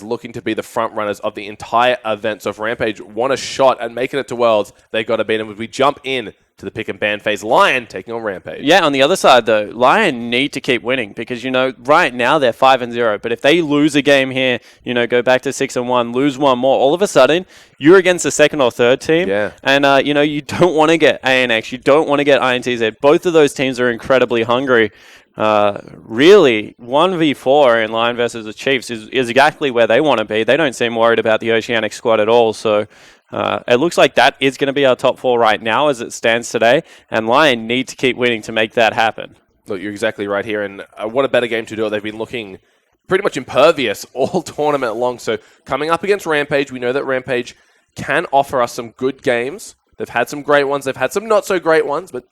looking to be the front runners of the entire event. So if Rampage want a shot at making it to Worlds, they got to beat them. As we jump in to the pick and ban phase, Lyon taking on Rampage. Yeah, on the other side though, Lyon need to keep winning because, you know, right now they're 5-0. But if they lose a game here, you know, go back to 6-1, lose one more, all of a sudden you're against the second or third team. Yeah. And, you know, you don't want to get ANX, you don't want to get INTZ. Both of those teams are incredibly hungry. Really, 1v4 in Lyon versus the Chiefs is exactly where they want to be. They don't seem worried about the Oceanic squad at all. So it looks like that is going to be our top 4 right now as it stands today. And Lyon need to keep winning to make that happen. Look, you're exactly right here. And what a better game to do it. They've been looking pretty much impervious all tournament long. So coming up against Rampage, we know that Rampage can offer us some good games. They've had some great ones. They've had some not so great ones, but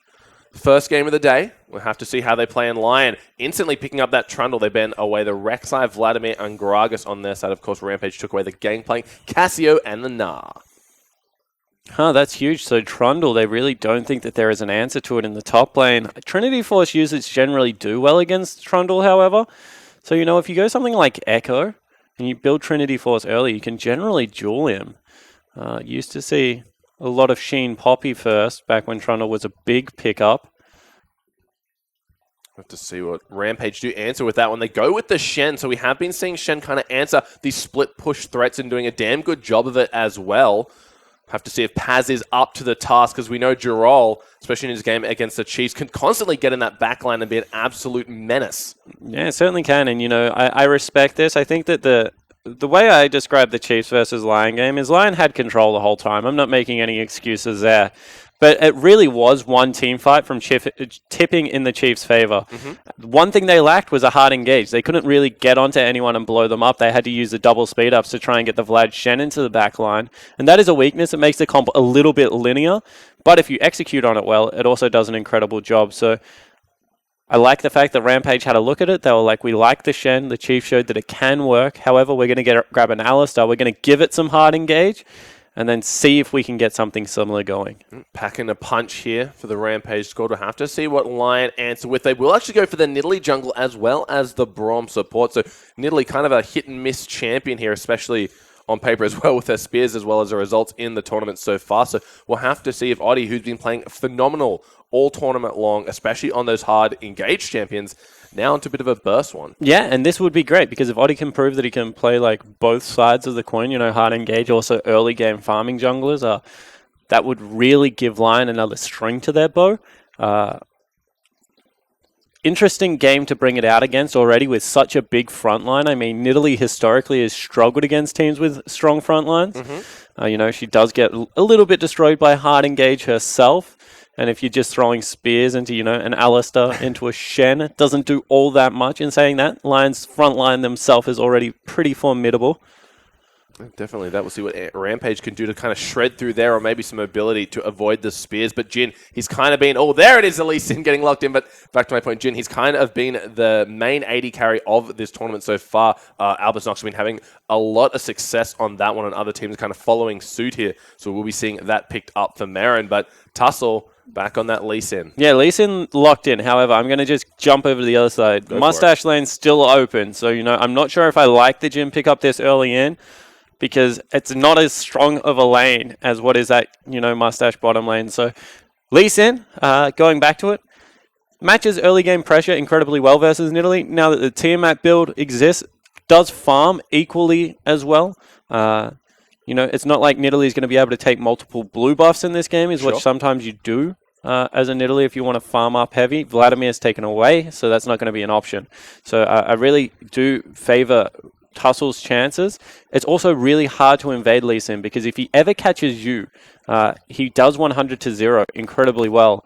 first game of the day, we'll have to see how they play in Lyon. Instantly picking up that Trundle, they ban away the Rek'Sai, Vladimir, and Gragas on their side. Of course, Rampage took away the Gangplank, Cassio, and the Gnar. Huh, that's huge. So Trundle, they really don't think that there is an answer to it in the top lane. Trinity Force users generally do well against Trundle, however. So, you know, if you go something like Echo and you build Trinity Force early, you can generally duel him. Used to see a lot of Sheen Poppy first, back when Trundle was a big pickup. Have to see what Rampage do answer with that one. They go with the Shen, so we have been seeing Shen kind of answer these split push threats and doing a damn good job of it as well. Have to see if Paz is up to the task, because we know Jirol, especially in his game against the Chiefs, can constantly get in that backline and be an absolute menace. Yeah, it certainly can, and you know, I respect this. I think that the way I describe the Chiefs versus Lyon game is Lyon had control the whole time. I'm not making any excuses there. But it really was one team fight from tipping in the Chiefs' favor. Mm-hmm. One thing they lacked was a hard engage. They couldn't really get onto anyone and blow them up. They had to use the double speed ups to try and get the Vlad Shen into the back line. And that is a weakness. It makes the comp a little bit linear. But if you execute on it well, it also does an incredible job. So I like the fact that Rampage had a look at it. They were like, we like the Shen. The Chief showed that it can work. However, we're going to grab an Alistar. We're going to give it some hard engage and then see if we can get something similar going. Packing a punch here for the Rampage squad. We'll have to see what Lyon answer with. They will actually go for the Nidalee jungle as well as the Braum support. So Nidalee kind of a hit-and-miss champion here, especially on paper as well with their spears as well as the results in the tournament so far. So we'll have to see if Oddie, who's been playing phenomenal all tournament long, especially on those hard engaged champions, now into a bit of a burst one. Yeah, and this would be great because if Oddie can prove that he can play like both sides of the coin, you know, hard engage, also early game farming junglers, that would really give Lyon another string to their bow. Interesting game to bring it out against already with such a big front line. I mean, Nidalee historically has struggled against teams with strong front lines. Mm-hmm. You know, she does get a little bit destroyed by hard engage herself. And if you're just throwing spears into, you know, an Alistar into a Shen, it doesn't do all that much. In saying that, Lyon's front line themselves is already pretty formidable. Definitely, that will see what Rampage can do to kind of shred through there, or maybe some ability to avoid the spears. But Jin, he's kind of been, oh, there it is, LYN getting locked in. But back to my point, Jin, he's kind of been the main AD carry of this tournament so far. Albus Nox has been having a lot of success on that one, and other teams kind of following suit here. So we'll be seeing that picked up for Marin. But Tussle back on that LYN. Yeah, LYN locked in. However, I'm going to just jump over to the other side. Mustache lane's still open. So, you know, I'm not sure if I like the Jin pick up this early in, because it's not as strong of a lane as what is that, you know, Mustache bottom lane. So LYN, going back to it, matches early game pressure incredibly well versus Nidalee. Now that the Tiamat build exists, does farm equally as well. You know, it's not like Nidalee is going to be able to take multiple blue buffs in this game, is what sometimes you do as a Nidalee if you want to farm up heavy. Vladimir's taken away, so that's not going to be an option. So I really do favor Tussle's chances. It's also really hard to invade LYN because if he ever catches you, he does 100-0 incredibly well.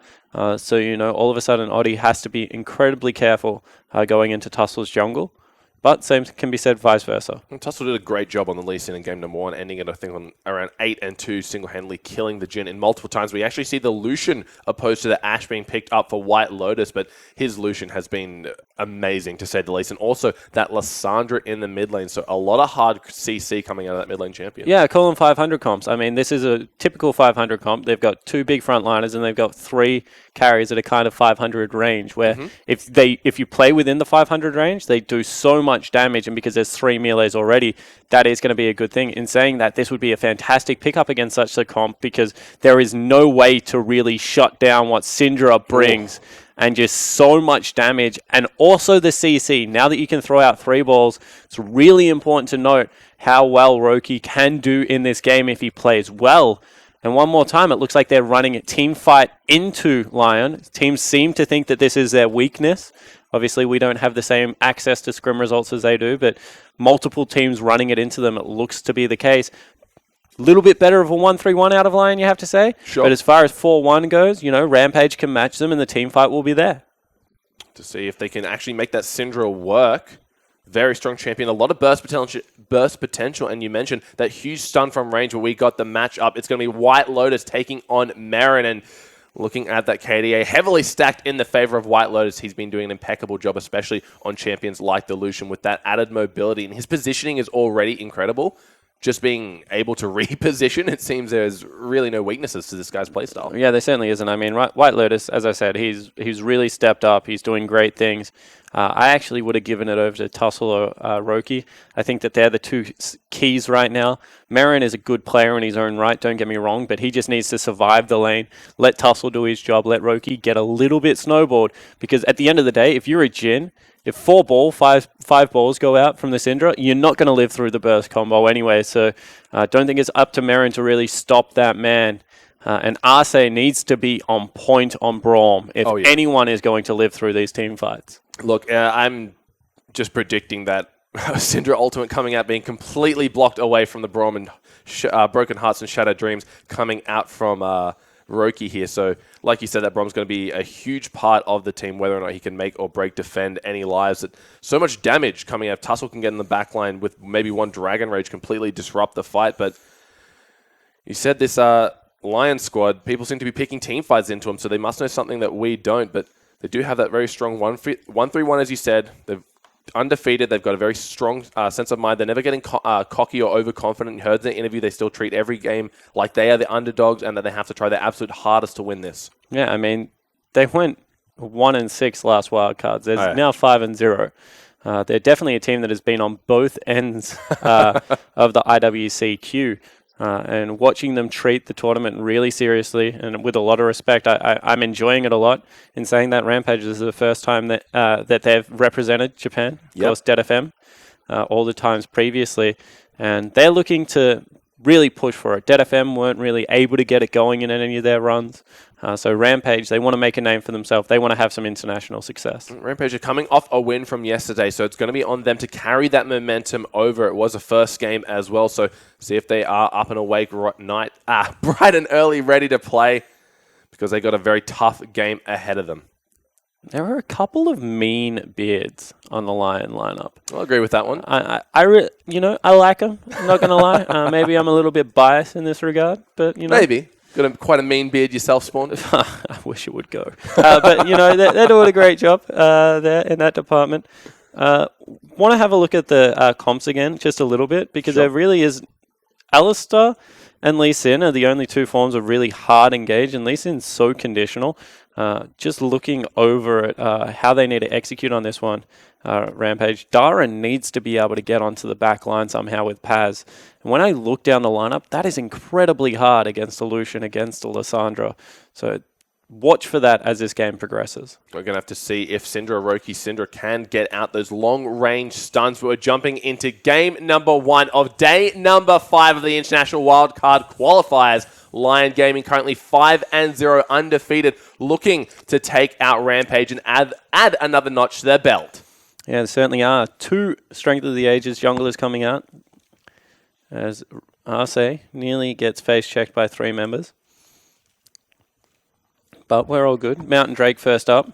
So, you know, all of a sudden Oddie has to be incredibly careful going into Tussle's jungle. But same can be said vice versa. And Tussle did a great job on the LYN in game number 1, ending it, I think, on around 8-2, single-handedly killing the Jhin in multiple times. We actually see the Lucian opposed to the Ashe being picked up for White Lotus, but his Lucian has been amazing, to say the least. And also that Lissandra in the mid lane, so a lot of hard CC coming out of that mid lane champion. Yeah, call them 500 comps. I mean, this is a typical 500 comp. They've got 2 big frontliners and they've got 3 carries at a kind of 500 range, where if you play within the 500 range, they do so much much damage, and because there's 3 melees already, that is going to be a good thing. In saying that, this would be a fantastic pickup against such a comp, because there is no way to really shut down what Syndra brings. And just so much damage. And also the CC. Now that you can throw out 3 balls, it's really important to note how well Roki can do in this game if he plays well. And one more time, it looks like they're running a team fight into Lyon. Teams seem to think that this is their weakness. Obviously, we don't have the same access to scrim results as they do, but multiple teams running it into them, it looks to be the case. A little bit better of a 1-3-1 out of Lyon, you have to say. Sure. But as far as 4-1 goes, Rampage can match them and the team fight will be there. To see if they can actually make that Syndra work. Very strong champion. A lot of burst potential. And you mentioned that huge stun from range where we got the match up. It's going to be White Lotus taking on Marin. And looking at that KDA, heavily stacked in the favor of White Lotus. He's been doing an impeccable job, especially on champions like the Lucian with that added mobility. And his positioning is already incredible. Just being able to reposition, it seems there's really no weaknesses to this guy's playstyle. Yeah, there certainly isn't. I mean, White Lotus, as I said, he's really stepped up. He's doing great things. I actually would have given it over to Tussle or Roki. I think that they're the two keys right now. Marin is a good player in his own right, don't get me wrong, but he just needs to survive the lane. Let Tussle do his job. Let Roki get a little bit snowballed. Because at the end of the day, if you're a Jhin, if 5 balls go out from the Syndra, you're not going to live through the burst combo anyway. So I don't think it's up to Marin to really stop that man. And Arce needs to be on point on Braum if anyone is going to live through these team fights. Look, I'm just predicting that Syndra Ultimate coming out being completely blocked away from the Braum and Broken Hearts and Shattered Dreams coming out from Roki here. So, like you said, that Braum's going to be a huge part of the team, whether or not he can make or break defend any lives. That so much damage coming out. Tussle can get in the backline with maybe one Dragon Rage, completely disrupt the fight. But you said this Lion squad, people seem to be picking team fights into them, so they must know something that we don't. But they do have that very strong 1-3-1, as you said. They're undefeated. They've got a very strong sense of mind. They're never getting cocky or overconfident. You heard in the interview, they still treat every game like they are the underdogs and that they have to try their absolute hardest to win this. Yeah, I mean, they went 1-6 last wildcards. There's now 5-0. They're definitely a team that has been on both ends of the IWCQ. And watching them treat the tournament really seriously and with a lot of respect, I'm enjoying it a lot. In saying that, Rampage is the first time that that they've represented Japan. Of course, Dead FM, all the times previously. And they're looking to really push for it. Dead FM weren't really able to get it going in any of their runs. So Rampage, they want to make a name for themselves. They want to have some international success. Rampage are coming off a win from yesterday, so it's going to be on them to carry that momentum over. It was a first game as well, so see if they are up and awake bright and early, ready to play, because they got a very tough game ahead of them. There are a couple of mean beards on the Lyon lineup. I'll agree with that one. I like them. I'm not going to lie. Maybe I'm a little bit biased in this regard, but maybe. Got quite a mean beard yourself, Spawn. I wish it would go. But, they're doing a great job there in that department. Want to have a look at the comps again, just a little bit, because there really is... Alistar and LYN are the only two forms of really hard engage, and LYN's so conditional. Just looking over at how they need to execute on this one, Rampage, Dara needs to be able to get onto the back line somehow with Paz. And when I look down the lineup, that is incredibly hard against the Lucian, against the Lissandra. So watch for that as this game progresses. We're going to have to see if Syndra can get out those long-range stuns. We're jumping into game number 1 of day number 5 of the International Wildcard Qualifiers. Lyon Gaming currently 5-0 undefeated, looking to take out Rampage and add another notch to their belt. Yeah, there certainly are. 2 Strength of the Ages junglers coming out, as Arce nearly gets face-checked by 3 members. But we're all good. Mountain Drake first up.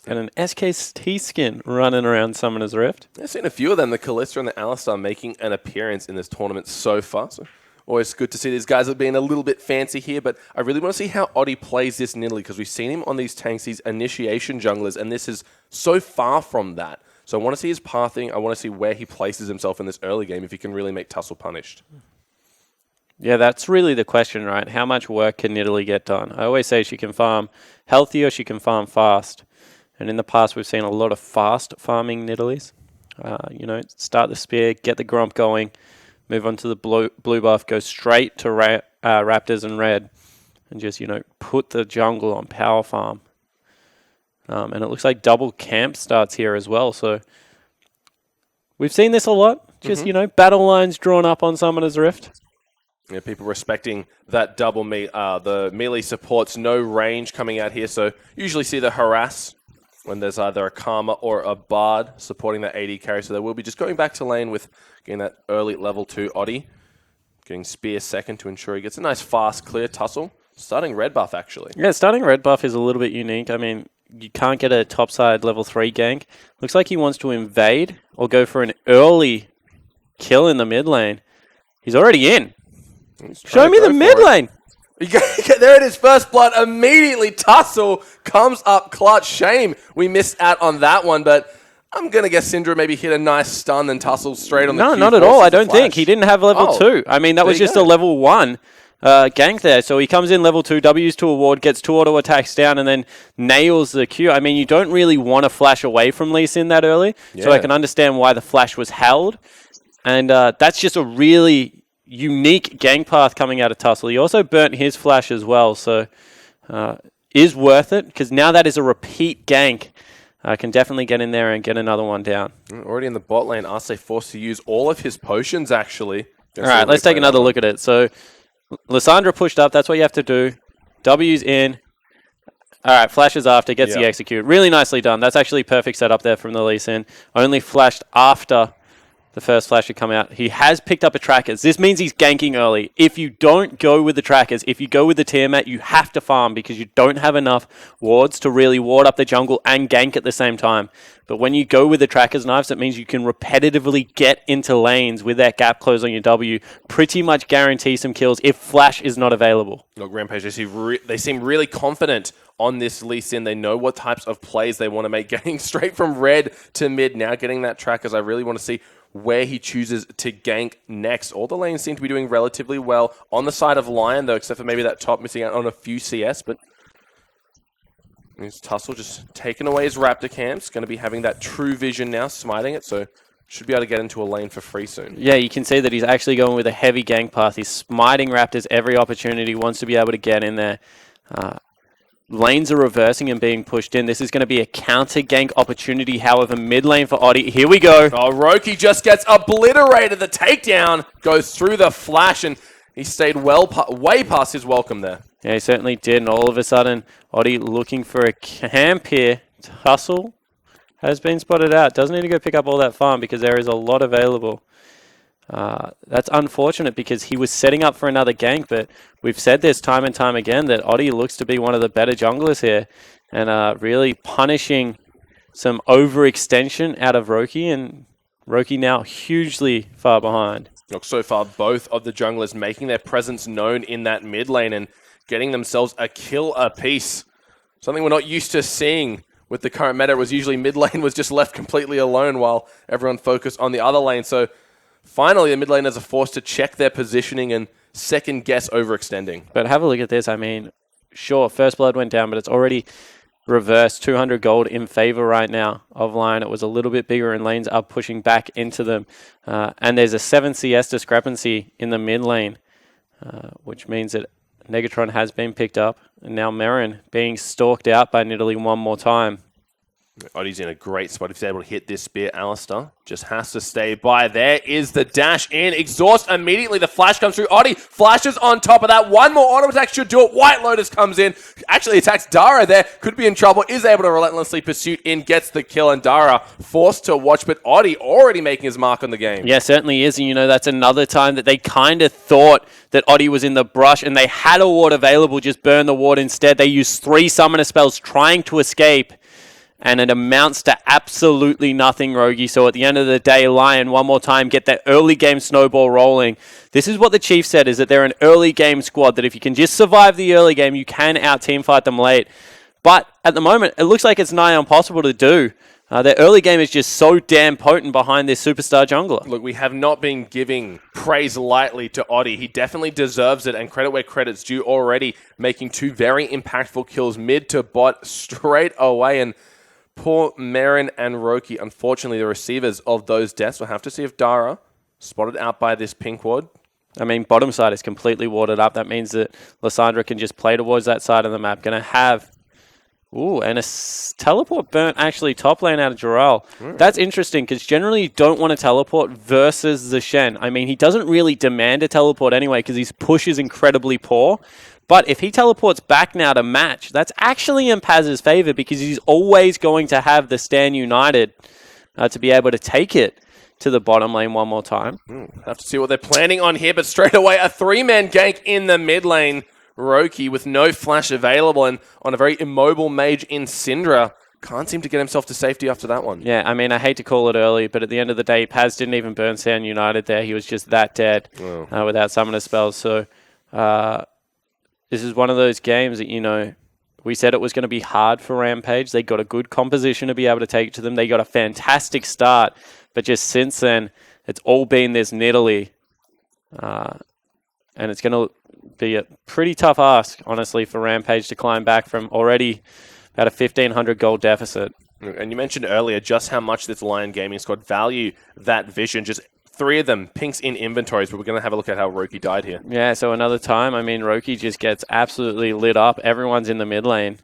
And an SKT skin running around Summoner's Rift. I've seen a few of them, the Kalista and the Alistar, making an appearance in this tournament so far. So always good to see these guys are being a little bit fancy here, but I really want to see how Oddie plays this in Italy, because we've seen him on these tanks, these initiation junglers, and this is so far from that. So I want to see his pathing. I want to see where he places himself in this early game, if he can really make Tussle punished. Yeah, that's really the question, right? How much work can Nidalee get done? I always say she can farm healthy or she can farm fast. And in the past, we've seen a lot of fast farming Nidalees. start the spear, get the Gromp going, move on to the blue buff, go straight to Raptors and red, and just, put the jungle on power farm. And it looks like double camp starts here as well. So we've seen this a lot. Just, battle lines drawn up on Summoner's Rift. Yeah, people respecting that double the melee supports no range coming out here. So usually see the harass when there's either a Karma or a Bard supporting that AD carry. So they will be just going back to lane with getting that early level 2 Oddie. Getting Spear second to ensure he gets a nice fast clear tussle. Starting red buff, actually. Yeah, starting red buff is a little bit unique. I mean, you can't get a topside level 3 gank. Looks like he wants to invade or go for an early kill in the mid lane. He's already in. Show me the mid lane. There it is. First blood. Immediately tussle comes up clutch. Shame we missed out on that one, but I'm going to guess Syndra maybe hit a nice stun and tussle straight on the Q. No, not at all. I don't think. He didn't have level 2. I mean, that was just a level 1 gank there. So he comes in level 2, W's to a ward, gets 2 auto attacks down, and then nails the Q. I mean, you don't really want to flash away from Lee Sin that early. Yeah. So I can understand why the flash was held. And that's just a really unique gank path coming out of Tussle. He also burnt his flash as well. So is worth it, because now that is a repeat gank. Can definitely get in there and get another one down. Already in the bot lane, Arce forced to use all of his potions, actually. All right, let's take another look at it. So, Lysandra pushed up. That's what you have to do. W's in. All right, flashes after, gets the execute. Really nicely done. That's actually perfect setup there from the Lee Sin. Only flashed after the first flash had come out. He has picked up a trackers. This means he's ganking early. If you don't go with the trackers, if you go with the Tiamat, you have to farm because you don't have enough wards to really ward up the jungle and gank at the same time. But when you go with the trackers knives, that means you can repetitively get into lanes with that gap close on your W, pretty much guarantee some kills if flash is not available. Look, Rampage, they seem really confident on this Lee Sin. They know what types of plays they want to make, getting straight from red to mid, now getting that trackers. I really want to see where he chooses to gank next. All the lanes seem to be doing relatively well on the side of Lyon, though, except for maybe that top missing out on a few CS, but Tussle just taking away his Raptor camps. Going to be having that true vision now, smiting it, so should be able to get into a lane for free soon. Yeah, you can see that he's actually going with a heavy gank path. He's smiting Raptors every opportunity, wants to be able to get in there. Lanes are reversing and being pushed in. This is going to be a counter gank opportunity, however, mid lane for Oddie. Here we go. Oh, Roki just gets obliterated. The takedown goes through the flash, and he stayed way past his welcome there. Yeah, he certainly did, and all of a sudden, Oddie looking for a camp here. Tussle has been spotted out. Doesn't need to go pick up all that farm because there is a lot available. That's unfortunate because he was setting up for another gank, but we've said this time and time again that Oddie looks to be one of the better junglers here and really punishing some overextension out of Roki, and Roki now hugely far behind. Look, so far both of the junglers making their presence known in that mid lane and getting themselves a kill apiece. Something we're not used to seeing with the current meta. It was usually mid lane was just left completely alone while everyone focused on the other lane. So finally, the mid laners are forced to check their positioning and second guess overextending. But have a look at this. I mean, sure, first blood went down, but it's already reversed. 200 gold in favor right now of Lyon. It was a little bit bigger, and lanes are pushing back into them. And there's a 7 CS discrepancy in the mid lane, which means that Negatron has been picked up. And now Merrin being stalked out by Nidalee one more time. Oddie's in a great spot if he's able to hit this spear. Alistair just has to stay by. There is the dash in. Exhaust immediately. The flash comes through. Oddie flashes on top of that. One more auto attack should do it. White Lotus comes in. Actually attacks Dara there. Could be in trouble. Is able to relentlessly pursue in. Gets the kill. And Dara forced to watch. But Oddie already making his mark on the game. Yeah, certainly is. And that's another time that they kind of thought that Oddie was in the brush and they had a ward available. Just burn the ward instead. They used 3 summoner spells trying to escape. And it amounts to absolutely nothing, Rogi. So at the end of the day, Lyon, one more time, get that early game snowball rolling. This is what the Chief said, is that they're an early game squad, that if you can just survive the early game, you can out-team fight them late. But at the moment, it looks like it's nigh impossible to do. Their early game is just so damn potent behind this superstar jungler. Look, we have not been giving praise lightly to Oddie. He definitely deserves it, and credit where credit's due, already making 2 very impactful kills mid to bot straight away, and Poor Marin and Roki, unfortunately, the receivers of those deaths. We'll have to see if Dara, spotted out by this pink ward. I mean, bottom side is completely warded up. That means that Lysandra can just play towards that side of the map. Going to have... Ooh, and a teleport burnt actually top lane out of Joral. That's interesting because generally you don't want to teleport versus the Shen. I mean, he doesn't really demand a teleport anyway because his push is incredibly poor. But if he teleports back now to match, that's actually in Paz's favor because he's always going to have the Stand United to be able to take it to the bottom lane one more time. Have to see what they're planning on here, but straight away a 3-man gank in the mid lane. Roki with no flash available and on a very immobile mage in Syndra. Can't seem to get himself to safety after that one. Yeah, I mean, I hate to call it early, but at the end of the day, Paz didn't even burn Stand United there. He was just that dead without summoner spells. So this is one of those games that, you know, we said it was going to be hard for Rampage. They got a good composition to be able to take it to them. They got a fantastic start, but just since then, it's all been this Nidalee. And it's going to be a pretty tough ask, honestly, for Rampage to climb back from already about a 1,500 gold deficit. And you mentioned earlier just how much this Lyon Gaming squad value that vision. Just 3 of them, pinks in inventories, but we're going to have a look at how Roki died here. Yeah, so another time, I mean, Roki just gets absolutely lit up. Everyone's in the mid lane.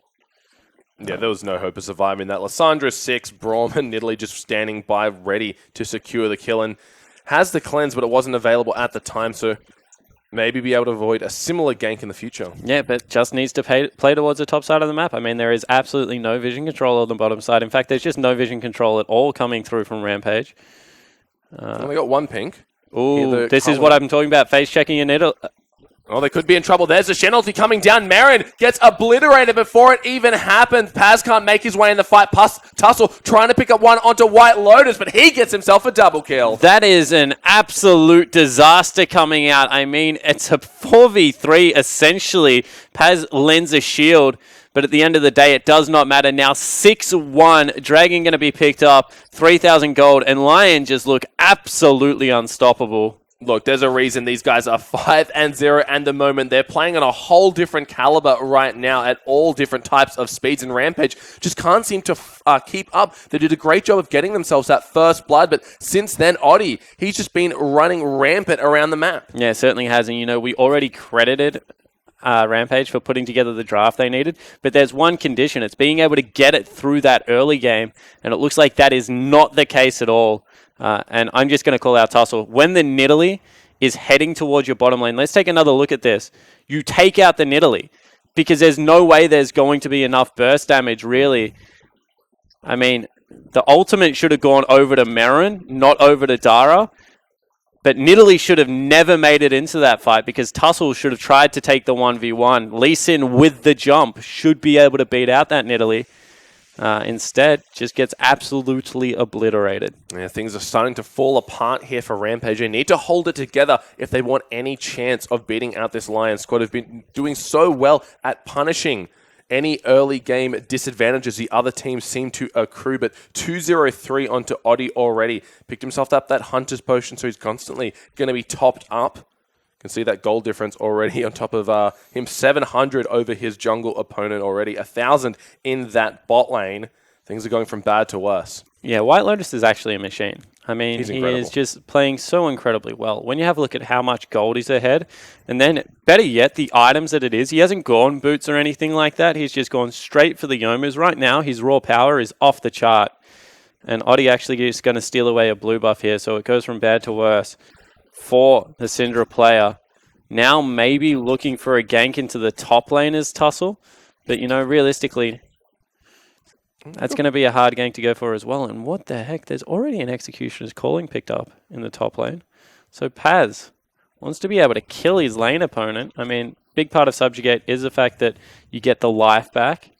Yeah, there was no hope of surviving that. Lysandra 6, Braum and Nidalee just standing by ready to secure the kill and has the cleanse, but it wasn't available at the time, so maybe be able to avoid a similar gank in the future. Yeah, but just needs to play towards the top side of the map. I mean, there is absolutely no vision control on the bottom side. In fact, there's just no vision control at all coming through from Rampage. Only got 1 pink. Ooh, this is what I'm talking about. Face checking a Nidalee. Oh, they could be in trouble. There's a Shen ulti coming down. Marin gets obliterated before it even happens. Paz can't make his way in the fight. Tussle trying to pick up one onto White Lotus, but he gets himself a double kill. That is an absolute disaster coming out. I mean, it's a 4v3 essentially. Paz lends a shield, but at the end of the day, it does not matter. Now 6-1. Dragon going to be picked up. 3,000 gold, and Lyon just look absolutely unstoppable. Look, there's a reason these guys are 5-0 and the moment. They're playing on a whole different caliber right now at all different types of speeds, and Rampage just can't seem to keep up. They did a great job of getting themselves that first blood, but since then, Oddie, he's just been running rampant around the map. Yeah, it certainly has, and you know, we already credited Rampage for putting together the draft they needed, but there's one condition. It's being able to get it through that early game, and it looks like that is not the case at all. And I'm just going to call out Tussle. When the Nidalee is heading towards your bottom lane, let's take another look at this. You take out the Nidalee because there's no way there's going to be enough burst damage, really. I mean, the ultimate should have gone over to Marin, not over to Dara. But Nidalee should have never made it into that fight because Tussle should have tried to take the 1v1. Lee Sin with the jump should be able to beat out that Nidalee. Instead, just gets absolutely obliterated. Yeah, things are starting to fall apart here for Rampage. They need to hold it together if they want any chance of beating out this Lion squad who've been doing so well at punishing any early game disadvantages the other teams seem to accrue. But 2-0-3 onto Oddie already. Picked himself up that Hunter's Potion, so he's constantly going to be topped up. Can see that goal difference already on top of him. 700 over his jungle opponent already. 1,000 in that bot lane. Things are going from bad to worse. Yeah, White Lotus is actually a machine. I mean, He's he incredible. is just playing so incredibly well. When you have a look at how much gold he's ahead, and then, better yet, the items that it is, he hasn't gone boots or anything like that. He's just gone straight for the Yomas. Right now, his raw power is off the chart. And Oddie actually is going to steal away a blue buff here, so it goes from bad to worse for the Syndra player. Now maybe looking for a gank into the top lane is Tussle. But, you know, realistically, that's going to be a hard gank to go for as well. And what the heck? There's already an Executioner's Calling picked up in the top lane. So Paz wants to be able to kill his lane opponent. I mean, big part of Subjugate is the fact that you get the life back.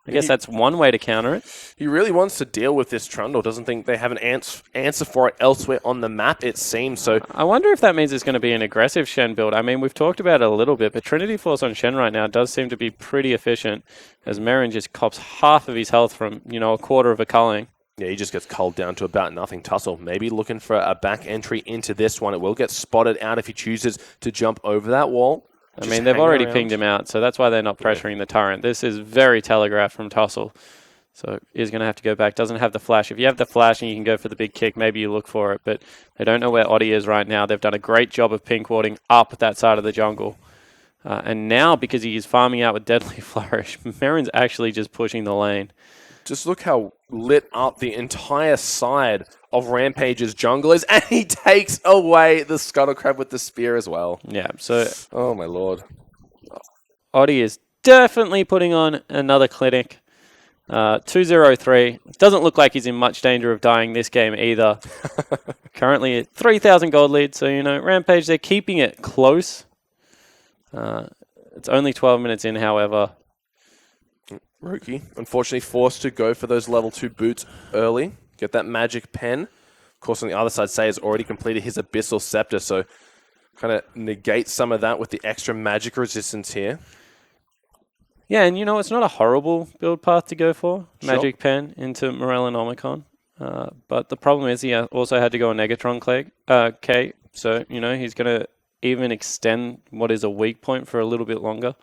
I guess that's one way to counter it. He really wants to deal with this Trundle. Doesn't think they have an answer for it elsewhere on the map, it seems. So I wonder if that means it's going to be an aggressive Shen build. I mean, we've talked about it a little bit, but Trinity Force on Shen right now does seem to be pretty efficient, as Marin just cops half of his health from, you know, a quarter of a culling. yeah, he just gets culled down to about nothing. Tussle maybe looking for a back entry into this one. It will get spotted out if he chooses to jump over that wall. I mean, they've already pinged him out, so that's why they're not pressuring the turret. This is very telegraphed from Tussle. So is going to have to go back. Doesn't have the flash. If you have the flash and you can go for the big kick, maybe you look for it. But they don't know where Oddie is right now. They've done a great job of pink warding up that side of the jungle. And now, because he is farming out with Deadly Flourish, Merrin's actually just pushing the lane. Just look how lit up the entire side of Rampage's jungle is. And he takes away the Scuttle Crab with the spear as well. Yeah, so... Oh, my lord. Oddie is definitely putting on another clinic. 2-0-3. Doesn't look like he's in much danger of dying this game either. Currently at 3,000 gold lead. So, Rampage, they're keeping it close. It's only 12 minutes in, however. Rookie, unfortunately forced to go for those level 2 boots early. Get that magic pen. Of course, on the other side, Say has already completed his Abyssal Scepter, so kind of negate some of that with the extra magic resistance here. Yeah, and it's not a horrible build path to go for. Sure. Magic Pen into Morellonomicon. But the problem is he also had to go on Negatron K. So, he's going to even extend what is a weak point for a little bit longer.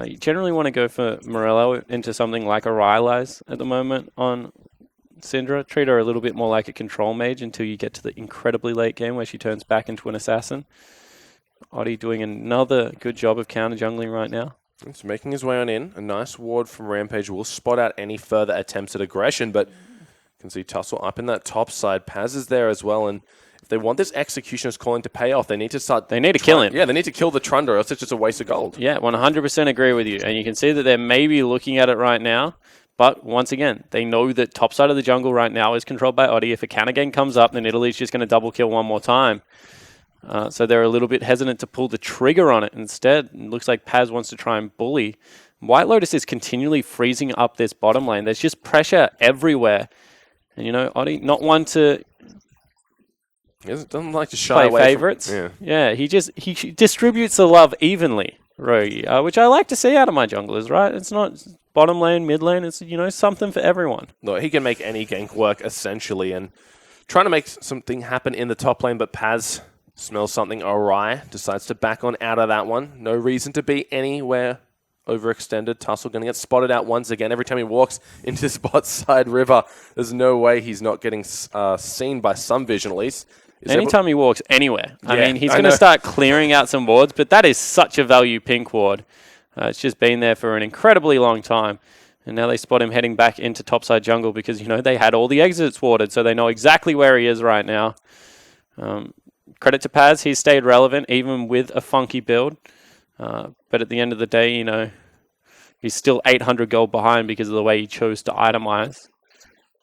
You generally want to go for Morello into something like a Rylai's at the moment on Syndra. Treat her a little bit more like a control mage until you get to the incredibly late game where she turns back into an assassin. Oddie doing another good job of counter jungling right now. He's making his way on in. A nice ward from Rampage will spot out any further attempts at aggression, but you can see Tussle up in that top side. Paz is there as well, and if they want this Executioner's Calling to pay off, they need to start... They need to kill him. Yeah, they need to kill the Trundle, or else it's just a waste of gold. Yeah, 100% agree with you. And you can see that they're maybe looking at it right now, but once again, they know that top side of the jungle right now is controlled by Oddie. If a counter game comes up, then Italy's just going to double kill one more time. So they're a little bit hesitant to pull the trigger on it. Instead, it looks like Paz wants to try and bully. White Lotus is continually freezing up this bottom lane. There's just pressure everywhere. And, Oddie, not one to... He doesn't like to shy away favorites. Yeah, he distributes the love evenly, Rogi, which I like to see out of my junglers, right? It's not bottom lane, mid lane. It's, something for everyone. No, he can make any gank work, essentially, and trying to make something happen in the top lane, but Paz... smells something awry, decides to back on out of that one. No reason to be anywhere overextended. Tussle going to get spotted out once again. Every time he walks into this bot side river, there's no way he's not getting seen by some vision at least. Anytime he walks anywhere. I mean, he's going to start clearing out some wards, but that is such a value pink ward. It's just been there for an incredibly long time. And now they spot him heading back into topside jungle because, they had all the exits warded, so they know exactly where he is right now. Credit to Paz, he's stayed relevant even with a funky build. But at the end of the day, he's still 800 gold behind because of the way he chose to itemize.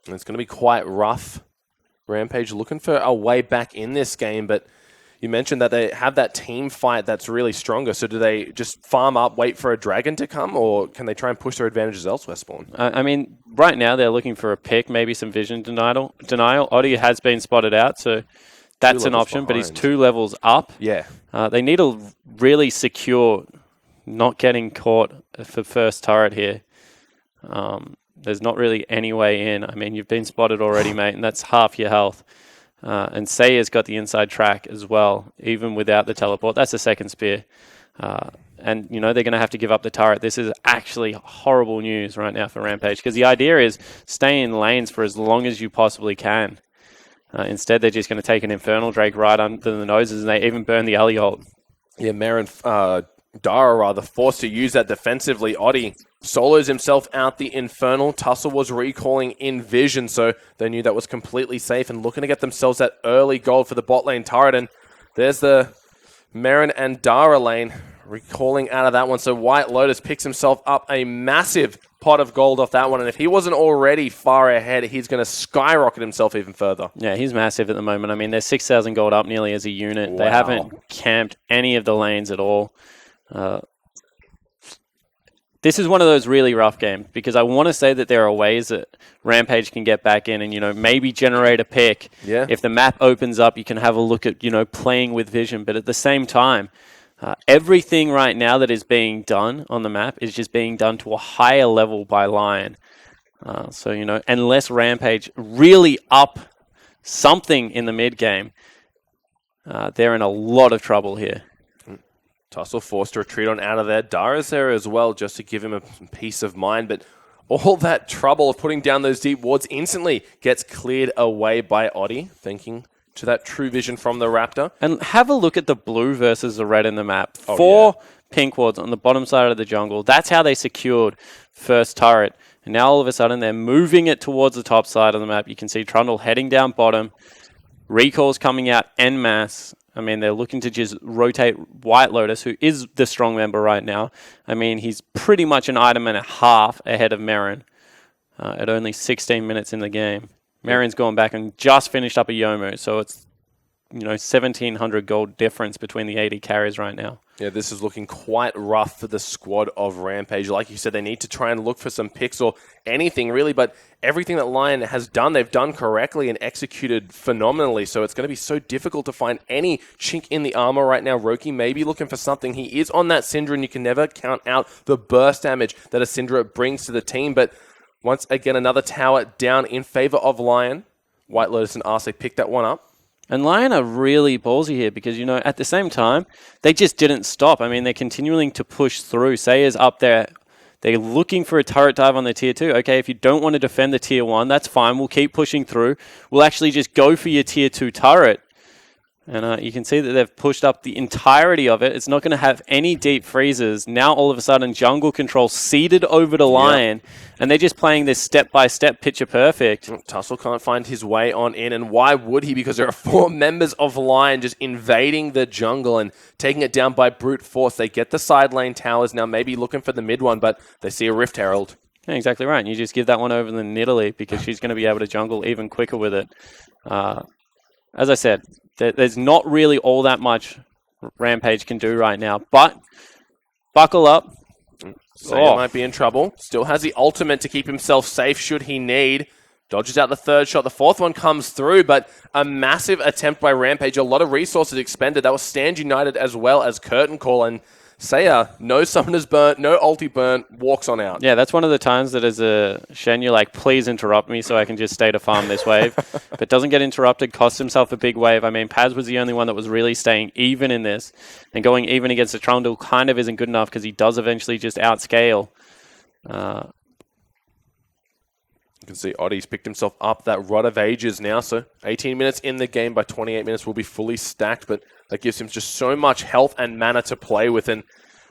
And it's going to be quite rough. Rampage looking for a way back in this game, but you mentioned that they have that team fight that's really stronger. So do they just farm up, wait for a dragon to come, or can they try and push their advantages elsewhere, Spawn? I mean, right now they're looking for a pick, maybe some vision denial. Oddie has been spotted out, so... That's an option, but he's 2 levels up. Yeah. They need to really secure not getting caught for first turret here. There's not really any way in. I mean, you've been spotted already, mate, and that's half your health. And Saya's got the inside track as well, even without the teleport. That's a second spear. And, they're going to have to give up the turret. This is actually horrible news right now for Rampage, because the idea is stay in lanes for as long as you possibly can. Instead, they're just going to take an Infernal Drake right under the noses, and they even burn the alley ult. Yeah, Dara rather forced to use that defensively. Oddie solos himself out the Infernal. Tussle was recalling in vision, so they knew that was completely safe and looking to get themselves that early gold for the bot lane turret. And there's the Marin and Dara lane recalling out of that one. So White Lotus picks himself up a massive pot of gold off that one, and if he wasn't already far ahead, he's going to skyrocket himself even further. Yeah, he's massive at the moment. I mean, they're 6,000 gold up nearly as a unit. Wow. They haven't camped any of the lanes at all. This is one of those really rough games, because I want to say that there are ways that Rampage can get back in and, maybe generate a pick. Yeah. If the map opens up, you can have a look at, playing with vision, but at the same time, everything right now that is being done on the map is just being done to a higher level by Lyon. So, unless Rampage really up something in the mid game, they're in a lot of trouble here. Tussle forced to retreat on out of there. Dara's there as well, just to give him a peace of mind, but all that trouble of putting down those deep wards instantly gets cleared away by Oddie, thinking to that true vision from the Raptor. And have a look at the blue versus the red in the map. Oh, 4 pink wards on the bottom side of the jungle. That's how they secured first turret. And now all of a sudden they're moving it towards the top side of the map. You can see Trundle heading down bottom. Recalls coming out en masse. I mean, they're looking to just rotate White Lotus, who is the strong member right now. I mean, he's pretty much an item and a half ahead of Merrin at only 16 minutes in the game. Merrin's gone back and just finished up a Yomo, so it's 1,700 gold difference between the 80 carries right now. Yeah, this is looking quite rough for the squad of Rampage. Like you said, they need to try and look for some picks or anything really, but everything that Lyon has done, they've done correctly and executed phenomenally, so it's going to be so difficult to find any chink in the armor right now. Roki may be looking for something. He is on that Syndra, and you can never count out the burst damage that a Syndra brings to the team, but once again, another tower down in favor of Lyon. White Lotus and Arce picked that one up. And Lyon are really ballsy here because, at the same time, they just didn't stop. I mean, they're continuing to push through. Saya's up there. They're looking for a turret dive on the tier 2. Okay, if you don't want to defend the tier 1, that's fine. We'll keep pushing through. We'll actually just go for your tier 2 turret. And you can see that they've pushed up the entirety of it. It's not going to have any deep freezes. Now, all of a sudden, jungle control ceded over to Lyon. And they're just playing this step-by-step picture perfect. Tussle can't find his way on in. And why would he? Because there are 4 members of Lyon just invading the jungle and taking it down by brute force. They get the side lane towers. Now maybe looking for the mid one, but they see a Rift Herald. Yeah, exactly right. And you just give that one over to Nidalee because she's going to be able to jungle even quicker with it. As I said, there's not really all that much Rampage can do right now, but buckle up. Saya might be in trouble. Still has the ultimate to keep himself safe should he need. Dodges out the 3rd shot. The 4th one comes through, but a massive attempt by Rampage. A lot of resources expended. That was Stand United as well as Curtain Call, and Saya, no summoners burnt, no ulti burnt, walks on out. Yeah, that's one of the times that as a Shen, you're like, please interrupt me so I can just stay to farm this wave. But doesn't get interrupted, costs himself a big wave. I mean, Paz was the only one that was really staying even in this. And going even against the Trundle kind of isn't good enough because he does eventually just outscale. You can see Oddie's picked himself up that Rod of Ages now. So 18 minutes in the game. By 28 minutes will be fully stacked, but that gives him just so much health and mana to play with. And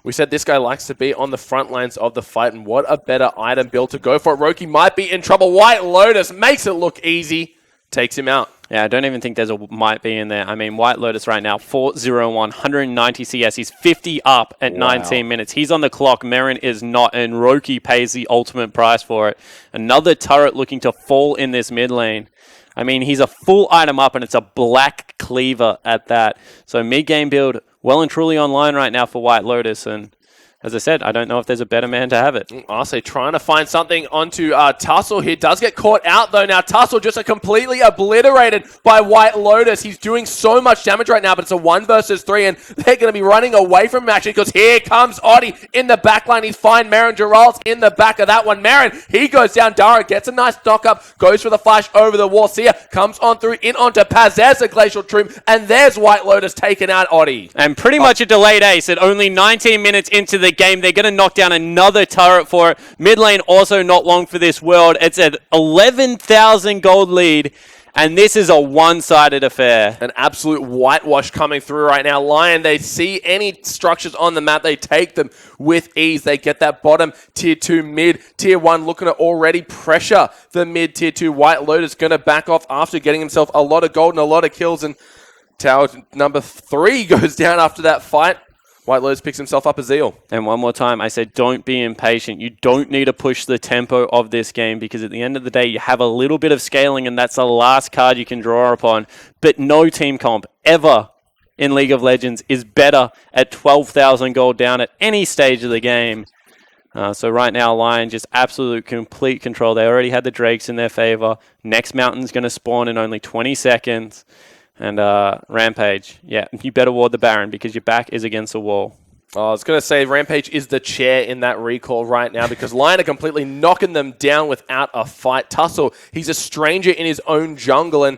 we said this guy likes to be on the front lines of the fight, and what a better item build to go for it. Roki might be in trouble. White Lotus makes it look easy. Takes him out. Yeah, I don't even think there's a might be in there. I mean, White Lotus right now, 4-0-1, 190 CS. He's 50 up at 19 minutes. He's on the clock. Merrin is not, and Roki pays the ultimate price for it. Another turret looking to fall in this mid lane. I mean, he's a full item up, and it's a black cleaver at that. So mid-game build well and truly online right now for White Lotus, and as I said, I don't know if there's a better man to have it. Arce trying to find something onto Tussle here. Does get caught out, though. Now, Tussle just completely obliterated by White Lotus. He's doing so much damage right now, but it's a 1 versus 3, and they're going to be running away from him, actually, because here comes Oddie in the back line. He's fine. Merrin Gerald's in the back of that one. Merrin, he goes down. Dara gets a nice knock-up, goes for the flash over the wall. Sia comes on through, in onto Paz. There's a Glacial Tomb, and there's White Lotus taking out Oddie. And pretty much a delayed ace at only 19 minutes into the game. They're going to knock down another turret for it. Mid lane also not long for this world. It's an 11,000 gold lead, and this is a one-sided affair. An absolute whitewash coming through right now. Lyon, they see any structures on the map, they take them with ease. They get that bottom tier 2 mid. Tier 1 looking to already pressure the mid tier 2. White Lotus going to back off after getting himself a lot of gold and a lot of kills, and tower number 3 goes down after that fight. White Lotus picks himself up a Zeal. And one more time, I said don't be impatient. You don't need to push the tempo of this game because at the end of the day, you have a little bit of scaling and that's the last card you can draw upon. But no team comp ever in League of Legends is better at 12,000 gold down at any stage of the game. So right now, Lyon just absolute complete control. They already had the Drakes in their favor. Next mountain's going to spawn in only 20 seconds. And Rampage, yeah, you better ward the Baron because your back is against the wall. Oh, I was going to say Rampage is the chair in that recall right now because Lyon are completely knocking them down without a fight. Tussle, he's a stranger in his own jungle, and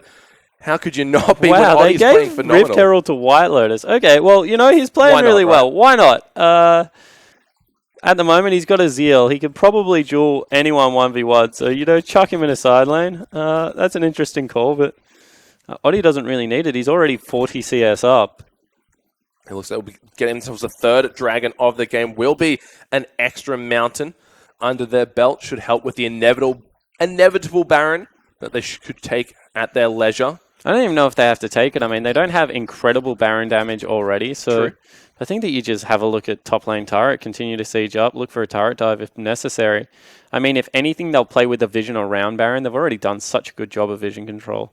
how could you not be when Oddie's playing phenomenal? Rift Herald to White Lotus. Okay, well, you know, he's playing really well. Why not? at the moment, he's got a Zeal. He could probably duel anyone 1v1. So, you know, chuck him in a side lane. That's an interesting call, but Oddie doesn't really need it. He's already 40 CS up. It looks like we'll be getting themselves the third dragon of the game. Will be an extra mountain under their belt. Should help with the inevitable Baron that they could take at their leisure. I don't even know if they have to take it. I mean, they don't have incredible Baron damage already, so True. I think that you just have a look at top lane turret, continue to siege up, look for a turret dive if necessary. I mean, if anything, they'll play with the vision around Baron. They've already done such a good job of vision control.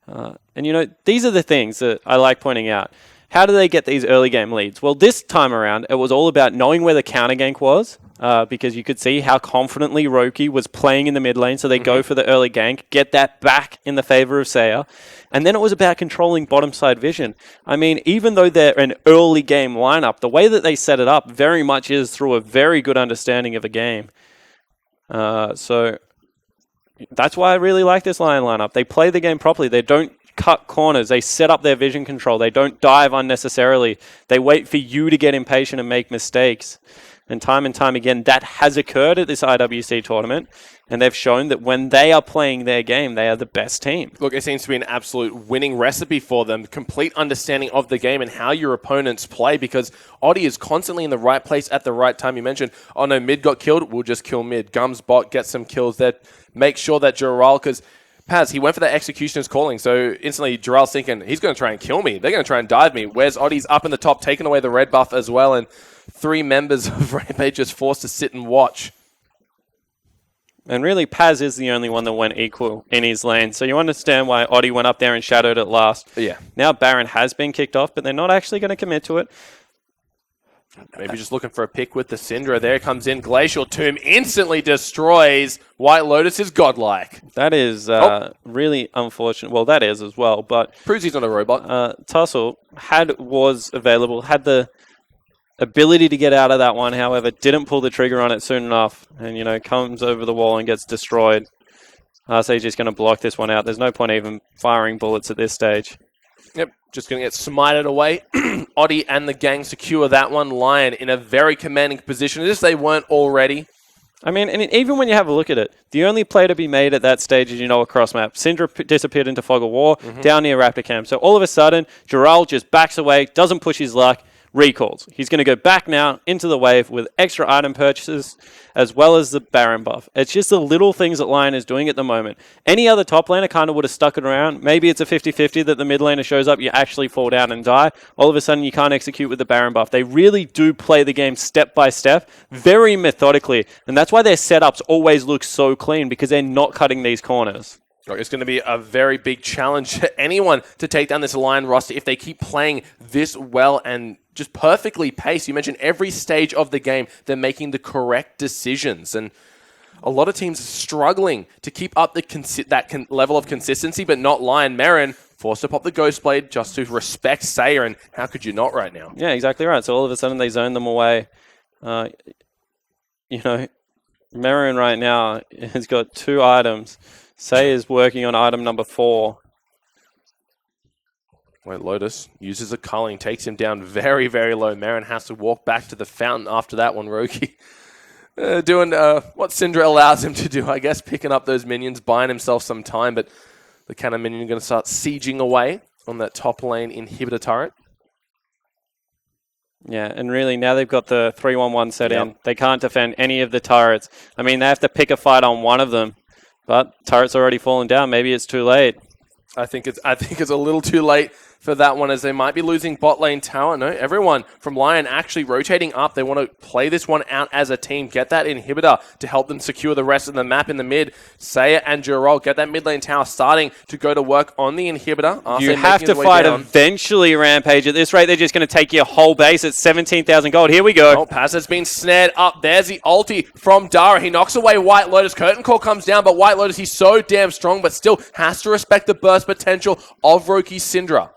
And, you know, these are the things that I like pointing out. How do they get these early game leads? Well, this time around, it was all about knowing where the counter gank was, because you could see how confidently Roki was playing in the mid lane, so they go for the early gank, get that back in the favor of Saya, and then it was about controlling bottom side vision. I mean, even though they're an early game lineup, the way that they set it up very much is through a very good understanding of a game. So that's why I really like this Lyon lineup. They play the game properly. They don't cut corners. They set up their vision control. They don't dive unnecessarily. They wait for you to get impatient and make mistakes. And time again, that has occurred at this IWC tournament. And they've shown that when they are playing their game, they are the best team. Look, it seems to be an absolute winning recipe for them. Complete understanding of the game and how your opponents play, because Oddie is constantly in the right place at the right time. You mentioned, oh no, mid got killed, we'll just kill mid. Gums bot, get some kills there. Make sure that Joral, because Paz, he went for that Executioner's Calling, so instantly Joral's thinking, he's going to try and kill me. They're going to try and dive me. Whereas Oddie's up in the top, taking away the red buff as well, and 3 members of Rampage just forced to sit and watch. And really, Paz is the only one that went equal in his lane. So you understand why Oddie went up there and shadowed it last. Yeah. Now Baron has been kicked off, but they're not actually going to commit to it. Maybe just looking for a pick with the Syndra. There comes in. Glacial Tomb instantly destroys. White Lotus is godlike. That is really unfortunate. Well, that is as well, but proves he's not a robot. Tussle was available, had the ability to get out of that one, however, didn't pull the trigger on it soon enough, and, you know, comes over the wall and gets destroyed. So he's just going to block this one out. There's no point even firing bullets at this stage. Yep, just going to get smited away. Oddie and the gang secure that one. Lyon in a very commanding position, as if they weren't already. I mean, and even when you have a look at it, the only play to be made at that stage is, you know, a cross map. Syndra disappeared into Fog of War, down near Raptor Camp. So all of a sudden, Joral just backs away, doesn't push his luck, recalls. He's going to go back now into the wave with extra item purchases as well as the Baron buff. It's just the little things that Lyon is doing at the moment. Any other top laner kind of would have stuck it around. Maybe it's a 50-50 that the mid laner shows up, you actually fall down and die. All of a sudden you can't execute with the Baron buff. They really do play the game step by step, very methodically. And that's why their setups always look so clean, because they're not cutting these corners. It's going to be a very big challenge to anyone to take down this Lyon roster if they keep playing this well and just perfectly paced. You mentioned every stage of the game, they're making the correct decisions. And a lot of teams are struggling to keep up that level of consistency, but not Lyon. Merrin forced to pop the Ghost Blade just to respect Saya, and how could you not right now? Yeah, exactly right. So all of a sudden they zone them away. You know, Merrin right now has got 2 items. Say is working on item number 4. White Lotus uses a culling, takes him down very, very low. Merrin has to walk back to the fountain after that one. Roki doing what Syndra allows him to do, I guess, picking up those minions, buying himself some time, but the cannon minion are going to start sieging away on that top lane inhibitor turret. Yeah, and really now they've got the 3-1-1 set in. They can't defend any of the turrets. I mean, they have to pick a fight on one of them. But turret's already fallen down. Maybe it's too late. I think it's a little too late for that one, as they might be losing bot lane tower. No, everyone from Lyon actually rotating up. They want to play this one out as a team. Get that inhibitor to help them secure the rest of the map in the mid. Saya and Joral get that mid lane tower starting to go to work on the inhibitor. You have to fight eventually, Rampage. At this rate, they're just going to take your whole base at 17,000 gold. Here we go. Oh, Paz has been snared up. There's the ulti from Dara. He knocks away White Lotus. Curtain Call comes down, but White Lotus, he's so damn strong, but still has to respect the burst potential of Roki Syndra.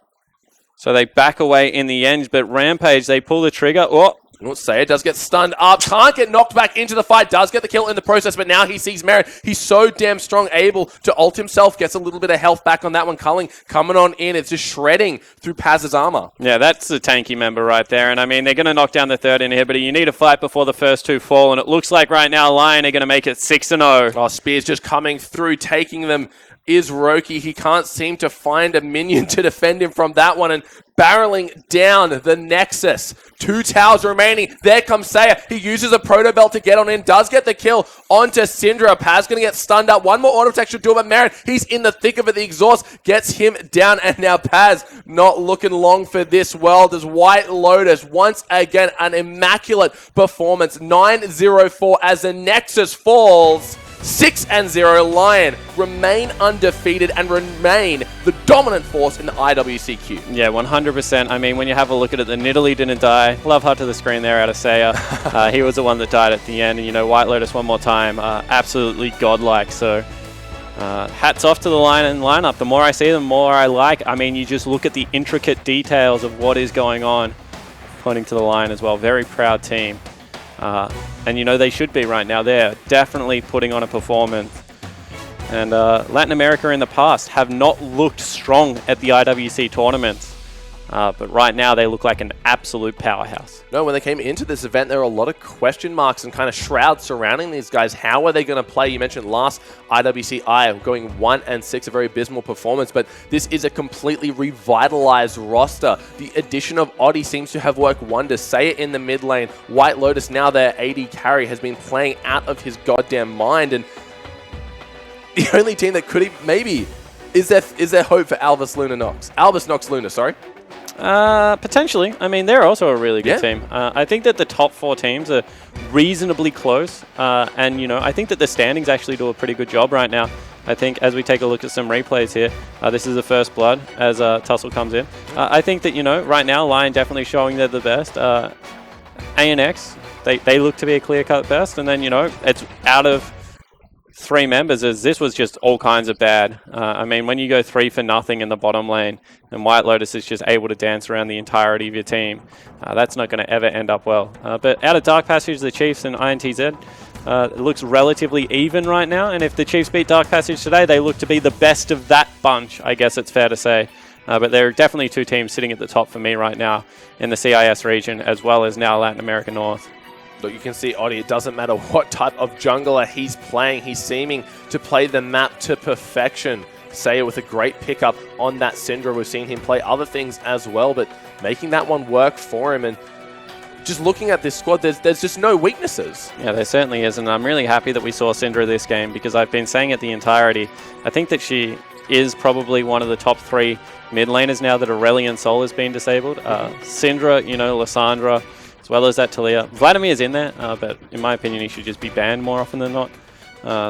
So they back away in the end, but Rampage, they pull the trigger. Oh, Saya does get stunned up, can't get knocked back into the fight, does get the kill in the process, but now he sees Merit. He's so damn strong, able to ult himself, gets a little bit of health back on that one. Culling coming on in, it's just shredding through Paz's armor. Yeah, that's a tanky member right there, and I mean, they're going to knock down the third inhibitor. You need a fight before the first two fall, and it looks like right now Lyon are going to make it 6-0. Oh, Spears just coming through, taking them is Roki. He can't seem to find a minion to defend him from that one, and barreling down the Nexus. 2 towers remaining. There comes Saya. He uses a Proto Belt to get on in. Does get the kill onto Syndra. Paz going to get stunned up. One more auto attack should do it, but Marin, he's in the thick of it. The exhaust gets him down, and now Paz not looking long for this world as White Lotus, once again, an immaculate performance. 9-0-4 as the Nexus falls. 6-0, Lyon remain undefeated and remain the dominant force in the IWCQ. Yeah, 100%. I mean, when you have a look at it, the Nidalee didn't die. Love hut to the screen there out of Saya. He was the one that died at the end. And, you know, White Lotus one more time. Absolutely godlike. So, hats off to the Lyon lineup. The more I see them, the more I like. I mean, you just look at the intricate details of what is going on. Pointing to the Lyon as well. Very proud team. And you know they should be right now. They're definitely putting on a performance. And Latin America in the past have not looked strong at the IWC tournaments. But right now they look like an absolute powerhouse. No, when they came into this event, there were a lot of question marks and kind of shrouds surrounding these guys. How are they going to play? You mentioned last IWCI going 1-6, a very abysmal performance, but this is a completely revitalized roster. The addition of Oddie seems to have worked wonders. Say it in the mid lane. White Lotus, now their AD carry, has been playing out of his goddamn mind, and the only team that could maybe is there hope for Albus Nox Luna, sorry. Potentially. I mean, they're also a really good team. I think that the top 4 teams are reasonably close. And, you know, I think that the standings actually do a pretty good job right now. I think as we take a look at some replays here, this is the first blood as Tussle comes in. I think that, you know, right now, Lyon definitely showing they're the best. ANX, they look to be a clear-cut best. And then, you know, it's out of 3 members, as this was just all kinds of bad. I mean, when you go 3 for nothing in the bottom lane and White Lotus is just able to dance around the entirety of your team, that's not going to ever end up well. But out of Dark Passage, the Chiefs and INTZ, it looks relatively even right now. And if the Chiefs beat Dark Passage today, they look to be the best of that bunch, I guess it's fair to say. But there are definitely 2 teams sitting at the top for me right now in the CIS region, as well as now Latin America North. Look, you can see Oddie, it doesn't matter what type of jungler he's playing. He's seeming to play the map to perfection. Saya with a great pickup on that Syndra. We've seen him play other things as well, but making that one work for him. And just looking at this squad, there's just no weaknesses. Yeah, there certainly is. And I'm really happy that we saw Syndra this game, because I've been saying it the entirety. I think that she is probably one of the top 3 mid laners now that Aurelion Sol has been disabled. Syndra, you know, Lysandra, as well as that Talia. Vladimir is in there, but in my opinion, he should just be banned more often than not.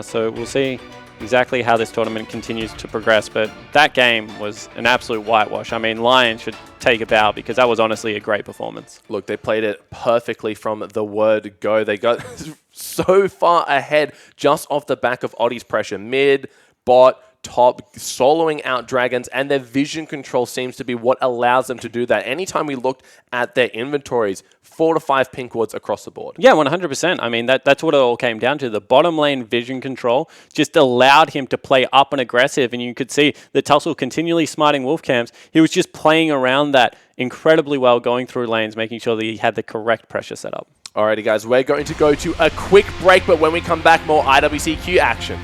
So we'll see exactly how this tournament continues to progress. But that game was an absolute whitewash. I mean, Lyon should take a bow, because that was honestly a great performance. Look, they played it perfectly from the word go. They got so far ahead just off the back of Oddie's pressure. Mid, bot, top, soloing out dragons, and their vision control seems to be what allows them to do that. Anytime we looked at their inventories, 4 to 5 pink wards across the board. Yeah, 100%. I mean, that's what it all came down to. The bottom lane vision control just allowed him to play up and aggressive, and you could see that Tussle continually smarting wolf camps. He was just playing around that incredibly well, going through lanes, making sure that he had the correct pressure setup. Alrighty guys, we're going to go to a quick break, but when we come back, more IWCQ action.